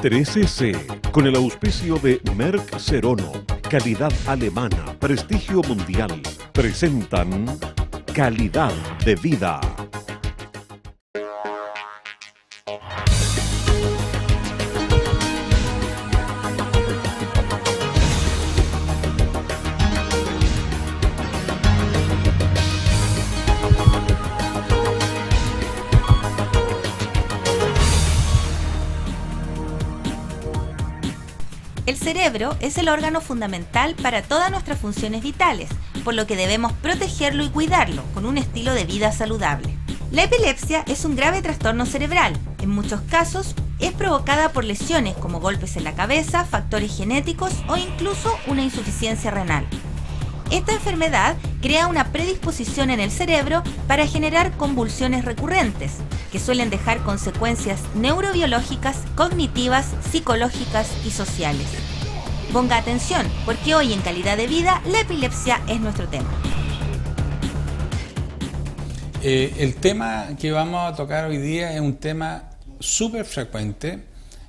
3S, con el auspicio de Merck Serono, calidad alemana, prestigio mundial, presentan Calidad de Vida. El cerebro es el órgano fundamental para todas nuestras funciones vitales, por lo que debemos protegerlo y cuidarlo con un estilo de vida saludable. La epilepsia es un grave trastorno cerebral. En muchos casos es provocada por lesiones como golpes en la cabeza, factores genéticos o incluso una insuficiencia renal. Esta enfermedad crea una predisposición en el cerebro para generar convulsiones recurrentes, que suelen dejar consecuencias neurobiológicas, cognitivas, psicológicas y sociales. Ponga atención, porque hoy en Calidad de Vida, la epilepsia es nuestro tema. El tema que vamos a tocar hoy día es un tema súper frecuente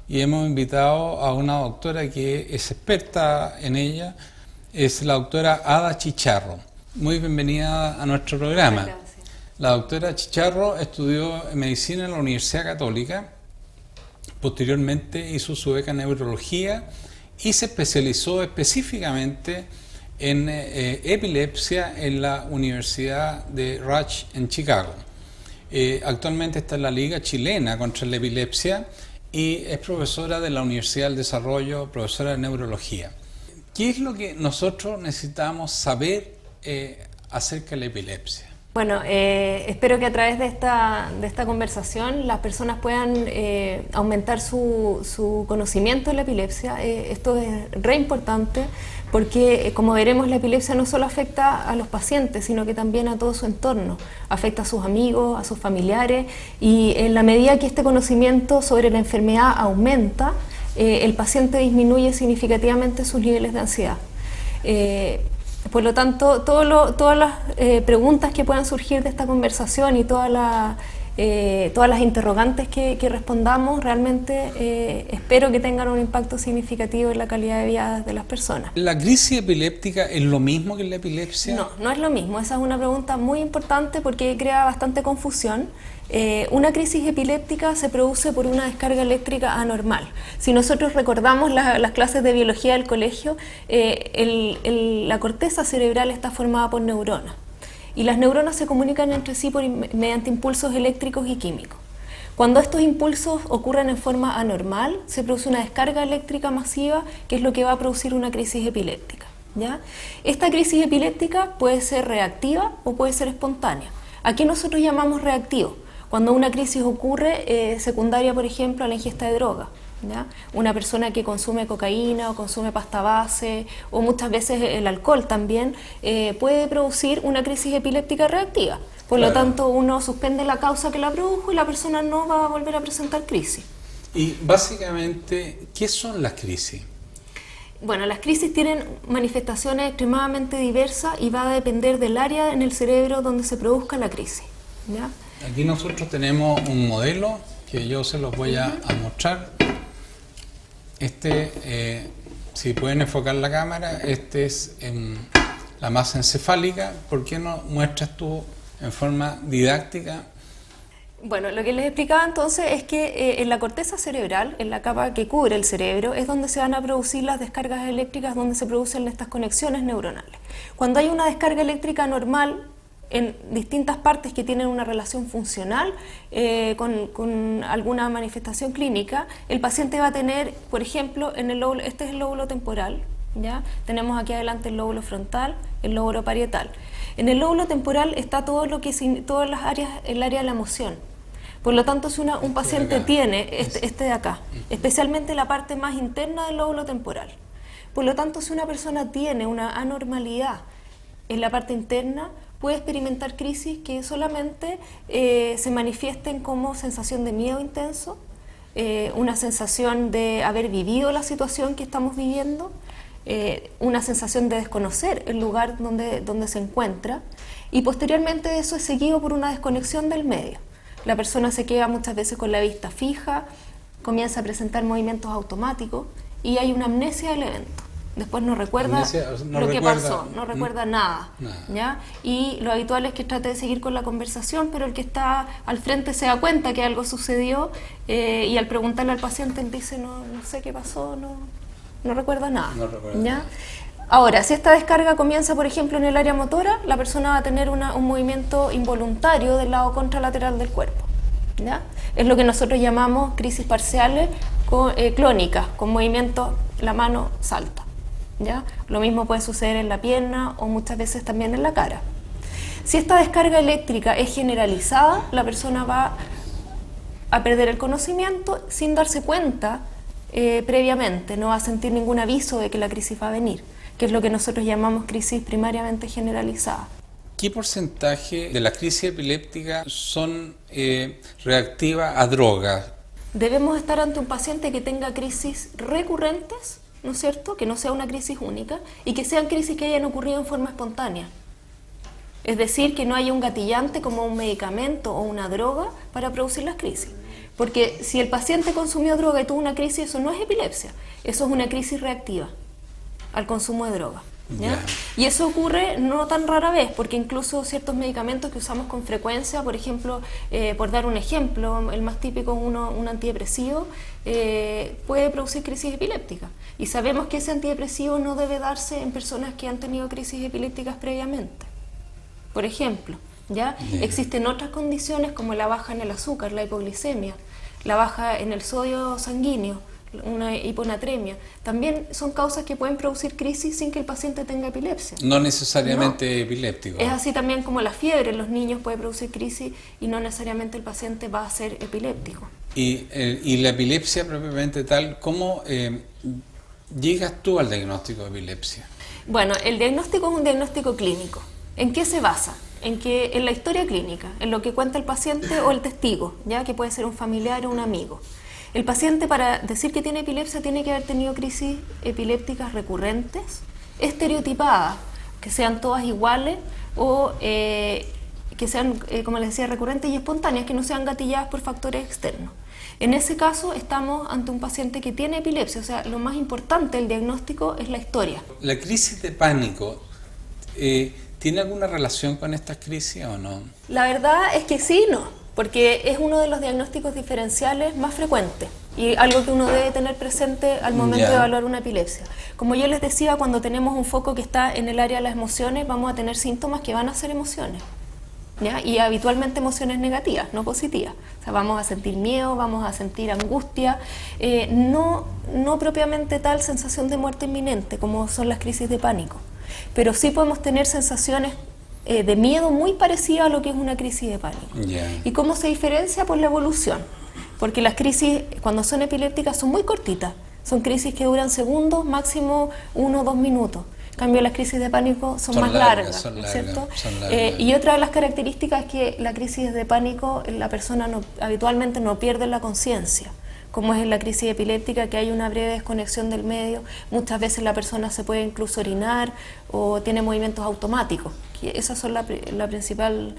y hemos invitado a una doctora que es experta en ella. Es la doctora Ada Chicharro. Muy bienvenida a nuestro programa. Gracias. La doctora Chicharro estudió medicina en la Universidad Católica, posteriormente hizo su beca en neurología y se especializó específicamente en epilepsia en la Universidad de Rush en Chicago. Actualmente está en la Liga Chilena contra la Epilepsia y es profesora de la Universidad del Desarrollo, profesora de neurología. ¿Qué es lo que nosotros necesitamos saber acerca de la epilepsia? Bueno, espero que a través de esta conversación las personas puedan aumentar su conocimiento de la epilepsia. Esto es re importante porque, como veremos, la epilepsia no solo afecta a los pacientes, sino que también a todo su entorno. Afecta a sus amigos, a sus familiares, y en la medida que este conocimiento sobre la enfermedad aumenta, el paciente disminuye significativamente sus niveles de ansiedad. Por lo tanto, todas las preguntas que puedan surgir de esta conversación y todas las interrogantes que respondamos, realmente espero que tengan un impacto significativo en la calidad de vida de las personas. ¿La crisis epiléptica es lo mismo que la epilepsia? No, no es lo mismo. Esa es una pregunta muy importante porque crea bastante confusión. Una crisis epiléptica se produce por una descarga eléctrica anormal. Si nosotros recordamos las clases de biología del colegio, la corteza cerebral está formada por neuronas y las neuronas se comunican entre sí mediante impulsos eléctricos y químicos. Cuando estos impulsos ocurren en forma anormal, se produce una descarga eléctrica masiva, que es lo que va a producir una crisis epiléptica, ¿ya? Esta crisis epiléptica puede ser reactiva o puede ser espontánea. Aquí nosotros llamamos reactivo cuando una crisis ocurre secundaria, por ejemplo, a la ingesta de droga, ¿ya? Una persona que consume cocaína o consume pasta base o muchas veces el alcohol también puede producir una crisis epiléptica reactiva. Por lo tanto, uno suspende la causa que la produjo y la persona no va a volver a presentar crisis. Y básicamente, ¿qué son las crisis? Bueno, las crisis tienen manifestaciones extremadamente diversas y va a depender del área en el cerebro donde se produzca la crisis, ¿ya? Aquí nosotros tenemos un modelo que yo se los voy a mostrar. Si pueden enfocar la cámara, este es la masa encefálica. ¿Por qué no muestras tú en forma didáctica? Bueno, lo que les explicaba entonces es que en la corteza cerebral, en la capa que cubre el cerebro, es donde se van a producir las descargas eléctricas, donde se producen estas conexiones neuronales. Cuando hay una descarga eléctrica normal en distintas partes que tienen una relación funcional con alguna manifestación clínica, el paciente va a tener, por ejemplo, en el lóbulo, este es el lóbulo temporal, ¿ya? Tenemos aquí adelante el lóbulo frontal, el lóbulo parietal. En el lóbulo temporal está todas las áreas, el área de la emoción. Por lo tanto, si un paciente tiene este de acá, especialmente la parte más interna del lóbulo temporal, por lo tanto, si una persona tiene una anormalidad en la parte interna, puede experimentar crisis que solamente se manifiesten como sensación de miedo intenso, una sensación de haber vivido la situación que estamos viviendo, una sensación de desconocer el lugar donde se encuentra, y posteriormente eso es seguido por una desconexión del medio. La persona se queda muchas veces con la vista fija, comienza a presentar movimientos automáticos y hay una amnesia del evento. Después no recuerda que pasó, no recuerda nada, ¿ya? Y lo habitual es que trate de seguir con la conversación, pero el que está al frente se da cuenta que algo sucedió y al preguntarle al paciente él dice no sé qué pasó, no recuerda nada. ¿Ya? Ahora, si esta descarga comienza, por ejemplo, en el área motora, la persona va a tener un movimiento involuntario del lado contralateral del cuerpo. ¿Ya? Es lo que nosotros llamamos crisis parciales clónicas, con movimiento la mano salta. ¿Ya? Lo mismo puede suceder en la pierna o muchas veces también en la cara. Si esta descarga eléctrica es generalizada, la persona va a perder el conocimiento sin darse cuenta previamente, no va a sentir ningún aviso de que la crisis va a venir, que es lo que nosotros llamamos crisis primariamente generalizada. ¿Qué porcentaje de las crisis epilépticas son reactivas a drogas? Debemos estar ante un paciente que tenga crisis recurrentes, ¿no es cierto?, que no sea una crisis única y que sean crisis que hayan ocurrido en forma espontánea. Es decir, que no haya un gatillante como un medicamento o una droga para producir las crisis. Porque si el paciente consumió droga y tuvo una crisis, eso no es epilepsia, eso es una crisis reactiva al consumo de droga. ¿Ya? Y eso ocurre no tan rara vez, porque incluso ciertos medicamentos que usamos con frecuencia, por ejemplo, por dar un ejemplo, el más típico es un antidepresivo, puede producir crisis epilépticas. Y sabemos que ese antidepresivo no debe darse en personas que han tenido crisis epilépticas previamente. Por ejemplo, ¿ya? Existen otras condiciones como la baja en el azúcar, la hipoglicemia, la baja en el sodio sanguíneo, una hiponatremia, también son causas que pueden producir crisis sin que el paciente tenga epilepsia. No necesariamente epiléptico. Es así también como la fiebre en los niños puede producir crisis y no necesariamente el paciente va a ser epiléptico. Y la epilepsia propiamente tal, ¿cómo llegas tú al diagnóstico de epilepsia? Bueno, el diagnóstico es un diagnóstico clínico. ¿En qué se basa? En la historia clínica, en lo que cuenta el paciente o el testigo, ya que puede ser un familiar o un amigo. El paciente, para decir que tiene epilepsia, tiene que haber tenido crisis epilépticas recurrentes, estereotipadas, que sean todas iguales o que sean, como les decía, recurrentes y espontáneas, que no sean gatilladas por factores externos. En ese caso estamos ante un paciente que tiene epilepsia, o sea, lo más importante del diagnóstico es la historia. ¿La crisis de pánico tiene alguna relación con estas crisis o no? La verdad es que sí y no. Porque es uno de los diagnósticos diferenciales más frecuentes y algo que uno debe tener presente al momento de evaluar una epilepsia. Como yo les decía, cuando tenemos un foco que está en el área de las emociones, vamos a tener síntomas que van a ser emociones, ¿ya? Y habitualmente emociones negativas, no positivas. O sea, vamos a sentir miedo, vamos a sentir angustia, no propiamente tal sensación de muerte inminente como son las crisis de pánico, pero sí podemos tener sensaciones de miedo muy parecida a lo que es una crisis de pánico. ¿Y cómo se diferencia? Por la evolución, porque las crisis cuando son epilépticas son muy cortitas, son crisis que duran segundos, máximo 1 o 2 minutos. En cambio, las crisis de pánico son más largas, ¿no es cierto? Y otra de las características es que la crisis de pánico, la persona habitualmente no pierde la conciencia, como es en la crisis epiléptica, que hay una breve desconexión del medio. Muchas veces la persona se puede incluso orinar o tiene movimientos automáticos. Esas son la principal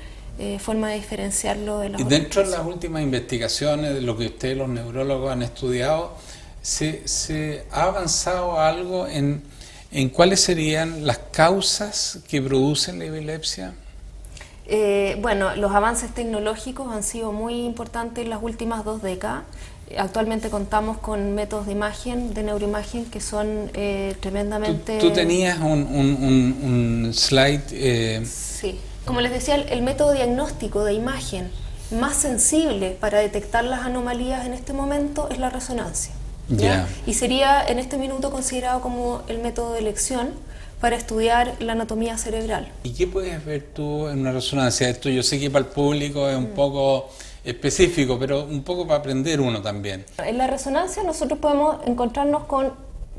forma de diferenciarlo de las otras. Y dentro de las últimas investigaciones, de lo que ustedes los neurólogos han estudiado, ¿se ha avanzado algo en cuáles serían las causas que producen la epilepsia? Bueno, los avances tecnológicos han sido muy importantes en las últimas 2 décadas. Actualmente contamos con métodos de imagen, de neuroimagen, que son tremendamente... Tú tenías un slide... Sí, como les decía, el método diagnóstico de imagen más sensible para detectar las anomalías en este momento es la resonancia. ¿Ya? Y sería en este minuto considerado como el método de elección para estudiar la anatomía cerebral. ¿Y qué puedes ver tú en una resonancia? Esto yo sé que para el público es un poco específico, pero un poco para aprender uno también. En la resonancia nosotros podemos encontrarnos con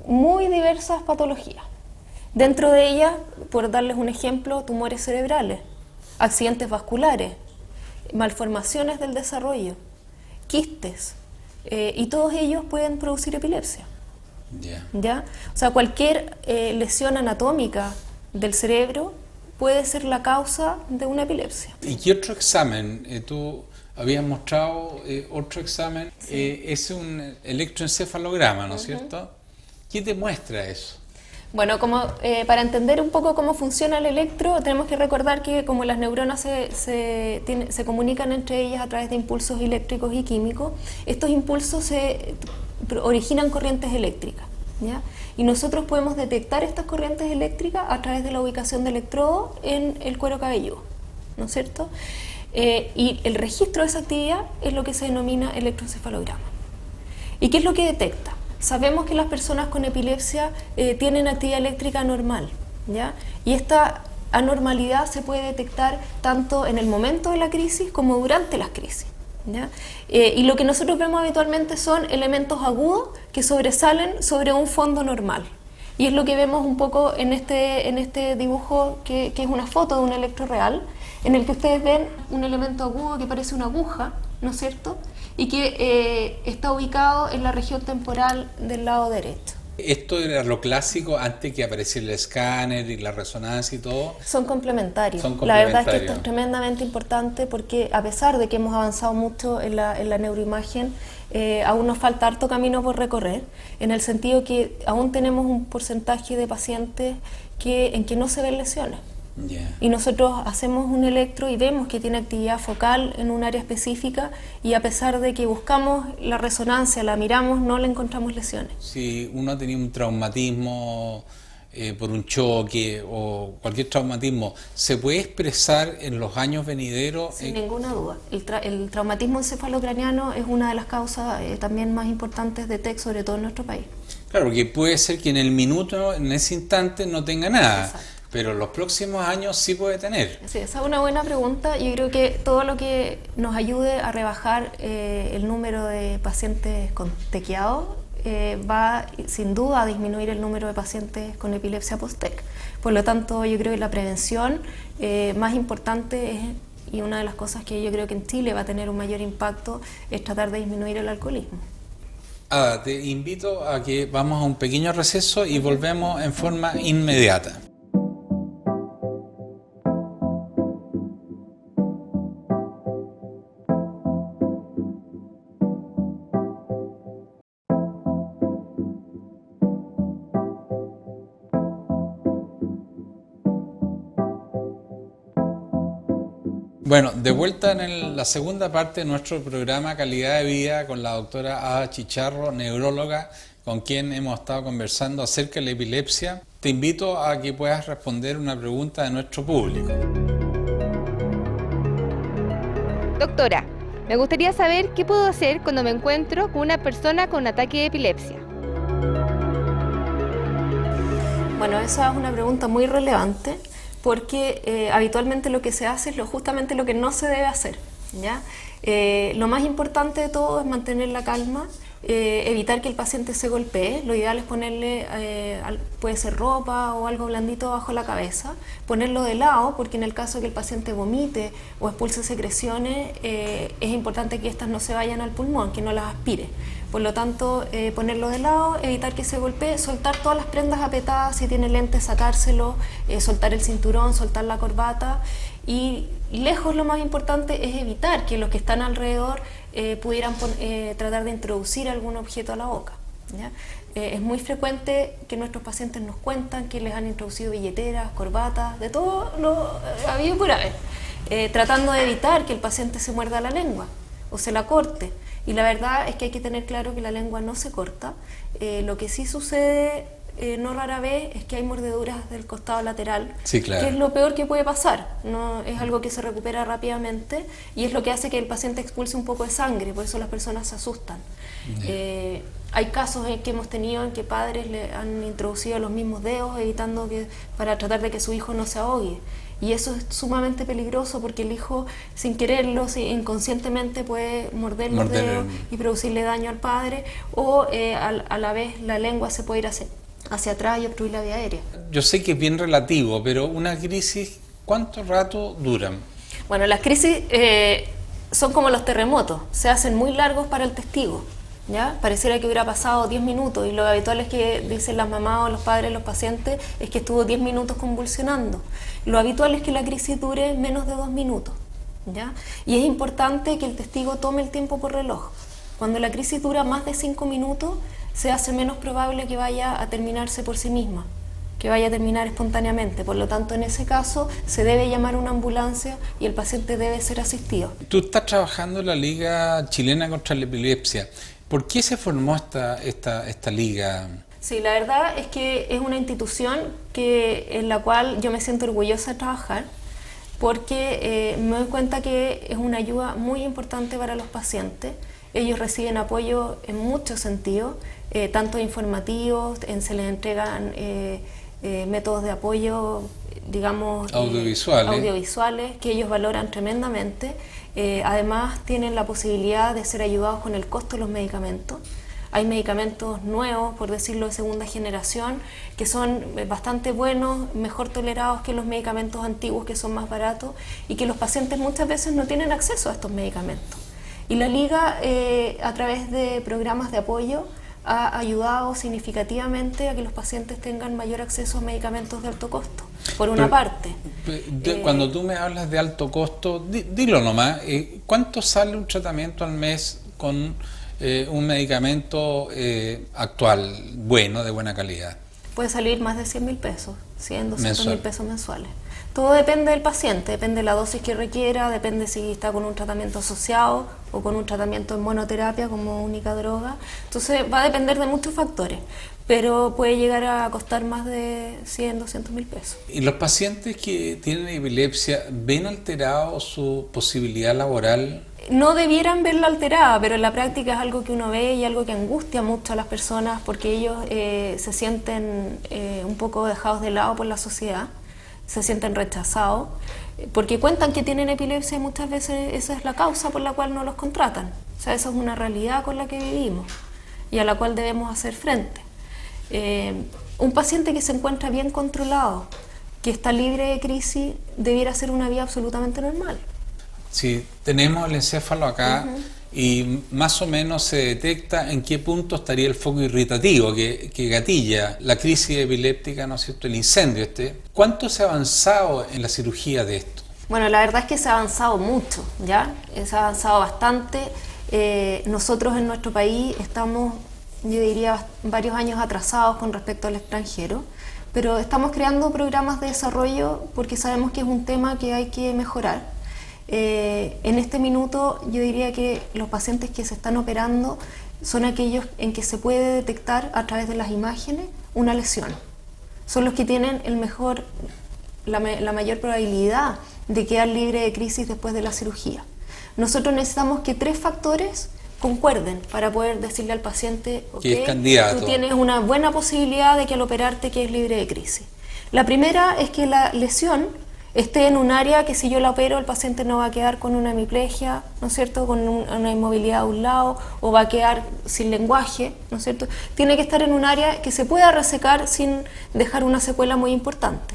muy diversas patologías. Dentro de ellas, por darles un ejemplo, tumores cerebrales, accidentes vasculares, malformaciones del desarrollo, quistes, y todos ellos pueden producir epilepsia. ¿Ya? O sea, cualquier lesión anatómica del cerebro puede ser la causa de una epilepsia. ¿Y qué otro examen tú habías mostrado otro examen, es un electroencefalograma, ¿no es cierto? ¿Qué te muestra eso? Bueno, para entender un poco cómo funciona el electro, tenemos que recordar que como las neuronas se comunican entre ellas a través de impulsos eléctricos y químicos, estos impulsos originan corrientes eléctricas, ¿ya? Y nosotros podemos detectar estas corrientes eléctricas a través de la ubicación de electrodos en el cuero cabelludo, ¿no es cierto? Y el registro de esa actividad es lo que se denomina electroencefalograma. ¿Y qué es lo que detecta? Sabemos que las personas con epilepsia tienen actividad eléctrica anormal, ¿ya? Y esta anormalidad se puede detectar tanto en el momento de la crisis como durante las crisis, ¿ya? Y lo que nosotros vemos habitualmente son elementos agudos que sobresalen sobre un fondo normal. Y es lo que vemos un poco en este dibujo que es una foto de un electro real, en el que ustedes ven un elemento agudo que parece una aguja, ¿no es cierto?, y que está ubicado en la región temporal del lado derecho. ¿Esto era lo clásico antes que apareciera el escáner y la resonancia y todo? Son complementarios. La verdad es que esto es tremendamente importante porque a pesar de que hemos avanzado mucho en la neuroimagen, aún nos falta harto camino por recorrer, en el sentido que aún tenemos un porcentaje de pacientes en que no se ven lesiones. Yeah. Y nosotros hacemos un electro y vemos que tiene actividad focal en un área específica y a pesar de que buscamos la resonancia, la miramos, no le encontramos lesiones. Si uno tenía un traumatismo por un choque o cualquier traumatismo, ¿se puede expresar en los años venideros? Sin ninguna duda. El traumatismo encefalocraniano es una de las causas también más importantes de TEC, sobre todo en nuestro país. Claro, porque puede ser que en el minuto, en ese instante, no tenga nada. Exacto. Pero en los próximos años sí puede tener. Sí, esa es una buena pregunta. Yo creo que todo lo que nos ayude a rebajar el número de pacientes con tequiados va sin duda a disminuir el número de pacientes con epilepsia post-TEC. Por lo tanto, yo creo que la prevención más importante y una de las cosas que yo creo que en Chile va a tener un mayor impacto es tratar de disminuir el alcoholismo. Ada, te invito a que vamos a un pequeño receso y volvemos en forma inmediata. Bueno, de vuelta en la segunda parte de nuestro programa Calidad de Vida con la doctora Ada Chicharro, neuróloga, con quien hemos estado conversando acerca de la epilepsia. Te invito a que puedas responder una pregunta de nuestro público. Doctora, me gustaría saber qué puedo hacer cuando me encuentro con una persona con ataque de epilepsia. Bueno, esa es una pregunta muy relevante porque habitualmente lo que se hace es justamente lo que no se debe hacer, ¿ya? Lo más importante de todo es mantener la calma, evitar que el paciente se golpee. Lo ideal es ponerle, puede ser ropa o algo blandito bajo la cabeza, ponerlo de lado porque en el caso de que el paciente vomite o expulse secreciones, es importante que estas no se vayan al pulmón, que no las aspire. Por lo tanto, ponerlo de lado, evitar que se golpee, soltar todas las prendas apretadas, si tiene lentes sacárselo, soltar el cinturón, soltar la corbata y lejos lo más importante es evitar que los que están alrededor pudieran tratar de introducir algún objeto a la boca, ¿ya? Es muy frecuente que nuestros pacientes nos cuentan que les han introducido billeteras, corbatas, de todo lo habido por haber, tratando de evitar que el paciente se muerda la lengua o se la corte. Y la verdad es que hay que tener claro que la lengua no se corta. Lo que sí sucede no rara vez es que hay mordeduras del costado lateral, sí, claro, que es lo peor que puede pasar. No es algo que se recupera rápidamente y es lo que hace que el paciente expulse un poco de sangre, por eso las personas se asustan. Hay casos que hemos tenido en que padres le han introducido los mismos dedos evitando para tratar de que su hijo no se ahogue. Y eso es sumamente peligroso porque el hijo, sin quererlo, inconscientemente puede morder los dedos y producirle daño al padre, o a la vez la lengua se puede ir hacia atrás y obstruir la vía aérea. Yo sé que es bien relativo, pero una crisis, ¿cuánto rato duran? Bueno, las crisis son como los terremotos, se hacen muy largos para el testigo, ¿ya? Pareciera que hubiera pasado 10 minutos y lo habitual es que dicen las mamás o los padres, los pacientes, es que estuvo 10 minutos convulsionando. Lo habitual es que la crisis dure menos de 2 minutos, ¿ya? Y es importante que el testigo tome el tiempo por reloj. Cuando la crisis dura más de 5 minutos, se hace menos probable que vaya a terminarse por sí misma, que vaya a terminar espontáneamente. Por lo tanto, en ese caso, se debe llamar una ambulancia y el paciente debe ser asistido. Tú estás trabajando en la Liga Chilena contra la Epilepsia. ¿Por qué se formó esta liga? Sí, la verdad es que es una institución en la cual yo me siento orgullosa de trabajar, porque me doy cuenta que es una ayuda muy importante para los pacientes. Ellos reciben apoyo en muchos sentidos, tanto informativos, se les entregan métodos de apoyo, digamos, audiovisuales que ellos valoran tremendamente. Además tienen la posibilidad de ser ayudados con el costo de los medicamentos. Hay medicamentos nuevos, por decirlo, de segunda generación, que son bastante buenos, mejor tolerados que los medicamentos antiguos, que son más baratos, y que los pacientes muchas veces no tienen acceso a estos medicamentos. Y la Liga, a través de programas de apoyo, ha ayudado significativamente a que los pacientes tengan mayor acceso a medicamentos de alto costo, por una parte. Cuando tú me hablas de alto costo, dilo nomás, ¿cuánto sale un tratamiento al mes con un medicamento actual, bueno, de buena calidad? Puede salir más de 100.000 pesos, 100, 200.000 pesos mensuales. Todo depende del paciente, depende de la dosis que requiera, depende si está con un tratamiento asociado o con un tratamiento en monoterapia como única droga. Entonces va a depender de muchos factores, pero puede llegar a costar más de 100, 200.000 pesos. ¿Y los pacientes que tienen epilepsia ven alterado su posibilidad laboral? No debieran verla alterada, pero en la práctica es algo que uno ve y algo que angustia mucho a las personas, porque ellos se sienten un poco dejados de lado por la sociedad, se sienten rechazados, porque cuentan que tienen epilepsia y muchas veces esa es la causa por la cual no los contratan. O sea, esa es una realidad con la que vivimos y a la cual debemos hacer frente. Un paciente que se encuentra bien controlado, que está libre de crisis, debiera ser una vida absolutamente normal. Si tenemos el encéfalo acá y más o menos se detecta en qué punto estaría el foco irritativo que gatilla la crisis epiléptica, ¿no es cierto?, el incendio ¿Cuánto se ha avanzado en la cirugía de esto? Bueno, la verdad es que se ha avanzado mucho, ¿ya? Se ha avanzado bastante. Nosotros en nuestro país estamos, yo diría, varios años atrasados con respecto al extranjero, pero estamos creando programas de desarrollo porque sabemos que es un tema que hay que mejorar. En este minuto yo diría que los pacientes que se están operando son aquellos en que se puede detectar a través de las imágenes una lesión. Son los que tienen la mayor probabilidad de quedar libre de crisis después de la cirugía. Nosotros necesitamos que 3 factores concuerden para poder decirle al paciente que es candidato. Tú tienes una buena posibilidad de que al operarte quedes libre de crisis. La primera es que la lesión esté en un área que si yo la opero el paciente no va a quedar con una hemiplegia, ¿no es cierto?, con una inmovilidad a un lado, o va a quedar sin lenguaje, ¿no es cierto? Tiene que estar en un área que se pueda resecar sin dejar una secuela muy importante.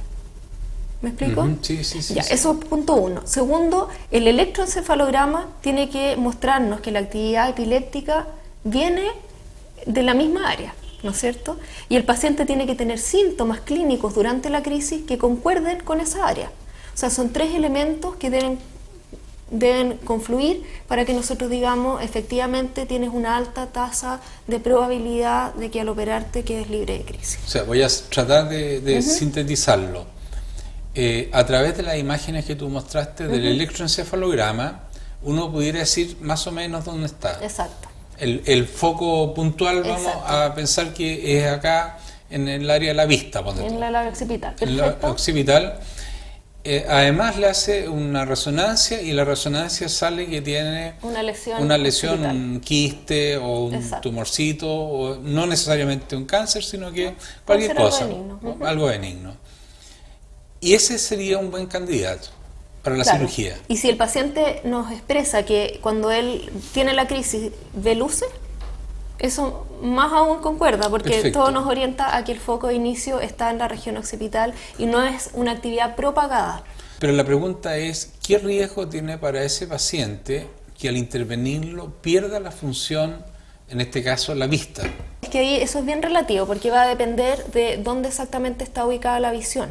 ¿Me explico? Sí. Ya, eso es punto 1. Segundo, el electroencefalograma tiene que mostrarnos que la actividad epiléptica viene de la misma área, ¿no es cierto? Y el paciente tiene que tener síntomas clínicos durante la crisis que concuerden con esa área. O sea, son 3 elementos que deben confluir para que nosotros digamos efectivamente tienes una alta tasa de probabilidad de que al operarte quedes libre de crisis. O sea, voy a tratar de sintetizarlo. A través de las imágenes que tú mostraste del electroencefalograma, uno pudiera decir más o menos dónde está. Exacto. El foco puntual, vamos a pensar que es acá en el área de la vista. En el área occipital. En la occipital. Además le hace una resonancia y la resonancia sale que tiene una lesión, un quiste o un tumorcito, o no necesariamente un cáncer, sino que cualquier cosa, algo benigno. Y ese sería un buen candidato para la cirugía. Y si el paciente nos expresa que cuando él tiene la crisis ve luces, eso más aún concuerda, porque todo nos orienta a que el foco de inicio está en la región occipital y no es una actividad propagada. Pero la pregunta es, ¿qué riesgo tiene para ese paciente que al intervenirlo pierda la función, en este caso la vista? Es que ahí eso es bien relativo, porque va a depender de dónde exactamente está ubicada la visión.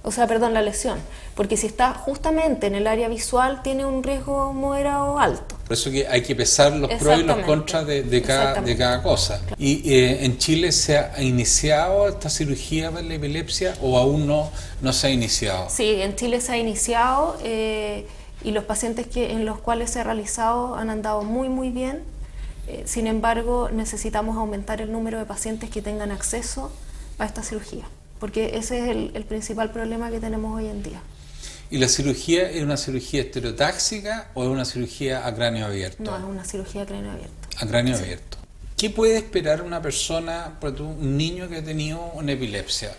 la lesión, porque si está justamente en el área visual tiene un riesgo moderado o alto. Por eso que hay que pesar los pros y los contras de cada cosa. ¿Y en Chile se ha iniciado esta cirugía de la epilepsia o aún no se ha iniciado? Sí, en Chile se ha iniciado y los pacientes en los cuales se ha realizado han andado muy bien. Sin embargo, necesitamos aumentar el número de pacientes que tengan acceso a esta cirugía, porque ese es el principal problema que tenemos hoy en día. ¿Y la cirugía es una cirugía estereotáxica o es una cirugía a cráneo abierto? No, es una cirugía a cráneo abierto. A cráneo abierto. ¿Qué puede esperar una persona, un niño que ha tenido una epilepsia?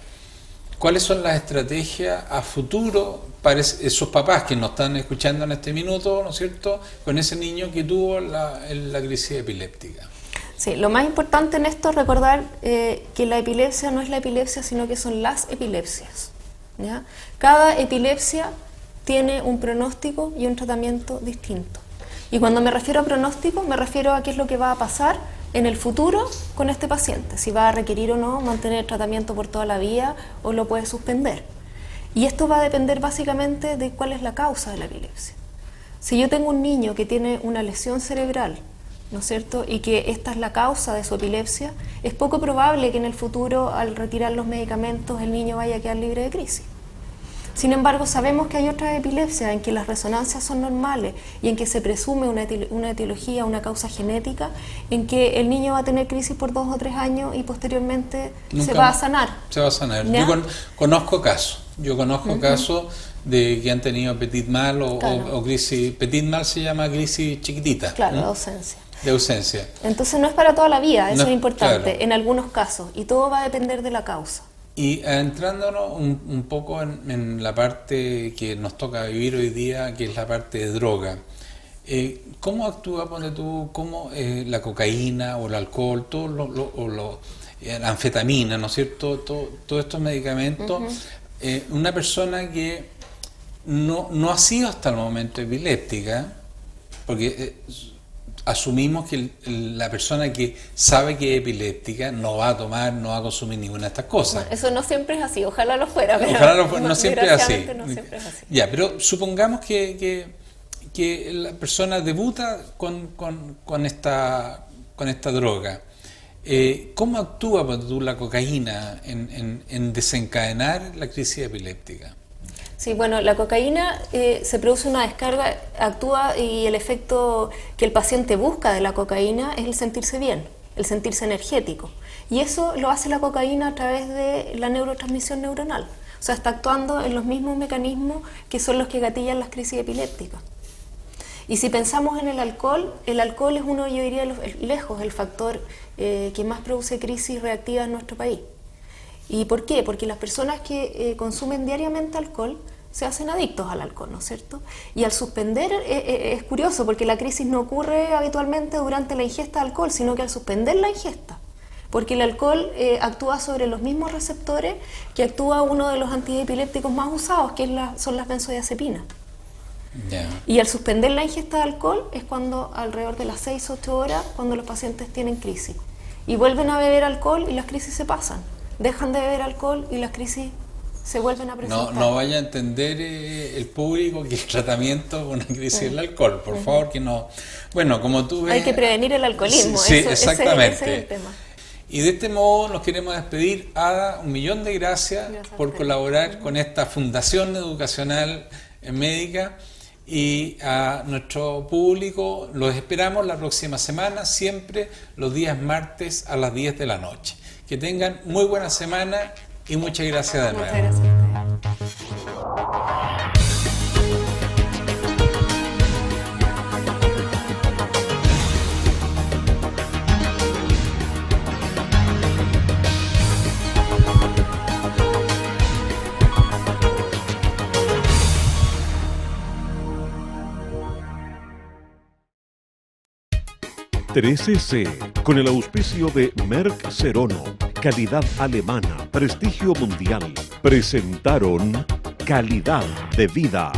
¿Cuáles son las estrategias a futuro para esos papás que nos están escuchando en este minuto, ¿no es cierto?, con ese niño que tuvo la crisis epiléptica? Sí, lo más importante en esto es recordar que la epilepsia no es la epilepsia, sino que son las epilepsias, ¿ya? Cada epilepsia tiene un pronóstico y un tratamiento distinto. Y cuando me refiero a pronóstico, me refiero a qué es lo que va a pasar en el futuro con este paciente, si va a requerir o no mantener el tratamiento por toda la vida o lo puede suspender. Y esto va a depender básicamente de cuál es la causa de la epilepsia. Si yo tengo un niño que tiene una lesión cerebral, ¿no es cierto?, y que esta es la causa de su epilepsia, es poco probable que en el futuro, al retirar los medicamentos, el niño vaya a quedar libre de crisis. Sin embargo, sabemos que hay otras epilepsias en que las resonancias son normales y en que se presume una etiología, una causa genética, en que el niño va a tener crisis por 2 o 3 años y posteriormente se va a sanar. Se va a sanar. ¿Ya? Yo conozco casos. Casos de que han tenido petit mal o crisis. Petit mal se llama crisis chiquitita. Claro, de ausencia. De ausencia. Entonces no es para toda la vida, eso es importante, claro, en algunos casos, y todo va a depender de la causa. Y entrándonos un poco en la parte que nos toca vivir hoy día, que es la parte de droga, ¿cómo actúa, ponte tú, la cocaína o el alcohol, la anfetamina, ¿no es cierto?, todos estos medicamentos, una persona que no ha sido hasta el momento epiléptica, porque asumimos que la persona que sabe que es epiléptica no va a tomar, no va a consumir ninguna de estas cosas. Bueno, eso no siempre es así, ojalá lo fuera, pero ojalá no siempre es así. No siempre es así. Ya, pero supongamos que la persona debuta con esta droga. ¿Cómo actúa la cocaína en desencadenar la crisis epiléptica? Sí, bueno, la cocaína se produce una descarga, actúa y el efecto que el paciente busca de la cocaína es el sentirse bien, el sentirse energético. Y eso lo hace la cocaína a través de la neurotransmisión neuronal. O sea, está actuando en los mismos mecanismos que son los que gatillan las crisis epilépticas. Y si pensamos en el alcohol es uno, yo diría, lejos el factor que más produce crisis reactiva en nuestro país. ¿Y por qué? Porque las personas que consumen diariamente alcohol se hacen adictos al alcohol, ¿no es cierto? Y al suspender, es curioso, porque la crisis no ocurre habitualmente durante la ingesta de alcohol, sino que al suspender la ingesta. Porque el alcohol actúa sobre los mismos receptores que actúa uno de los antiepilépticos más usados, que son las benzodiazepinas. Yeah. Y al suspender la ingesta de alcohol es cuando, alrededor de las 6-8 horas, cuando los pacientes tienen crisis. Y vuelven a beber alcohol y las crisis se pasan. Dejan de beber alcohol y las crisis se vuelven a presentar. No vaya a entender el público que el tratamiento es una crisis del alcohol, por favor, que no. Bueno, como tú ves, hay que prevenir el alcoholismo. Sí, eso, exactamente. Ese es el tema. Y de este modo nos queremos despedir. Ada, 1.000.000 de gracias por colaborar con esta Fundación Educacional Médica. Y a nuestro público los esperamos la próxima semana, siempre los días martes a las 10 de la noche. Que tengan muy buena semana y muchas gracias de nuevo. Muchas gracias. .cc, con el auspicio de Merck Serono, calidad alemana, prestigio mundial, presentaron Calidad de Vida.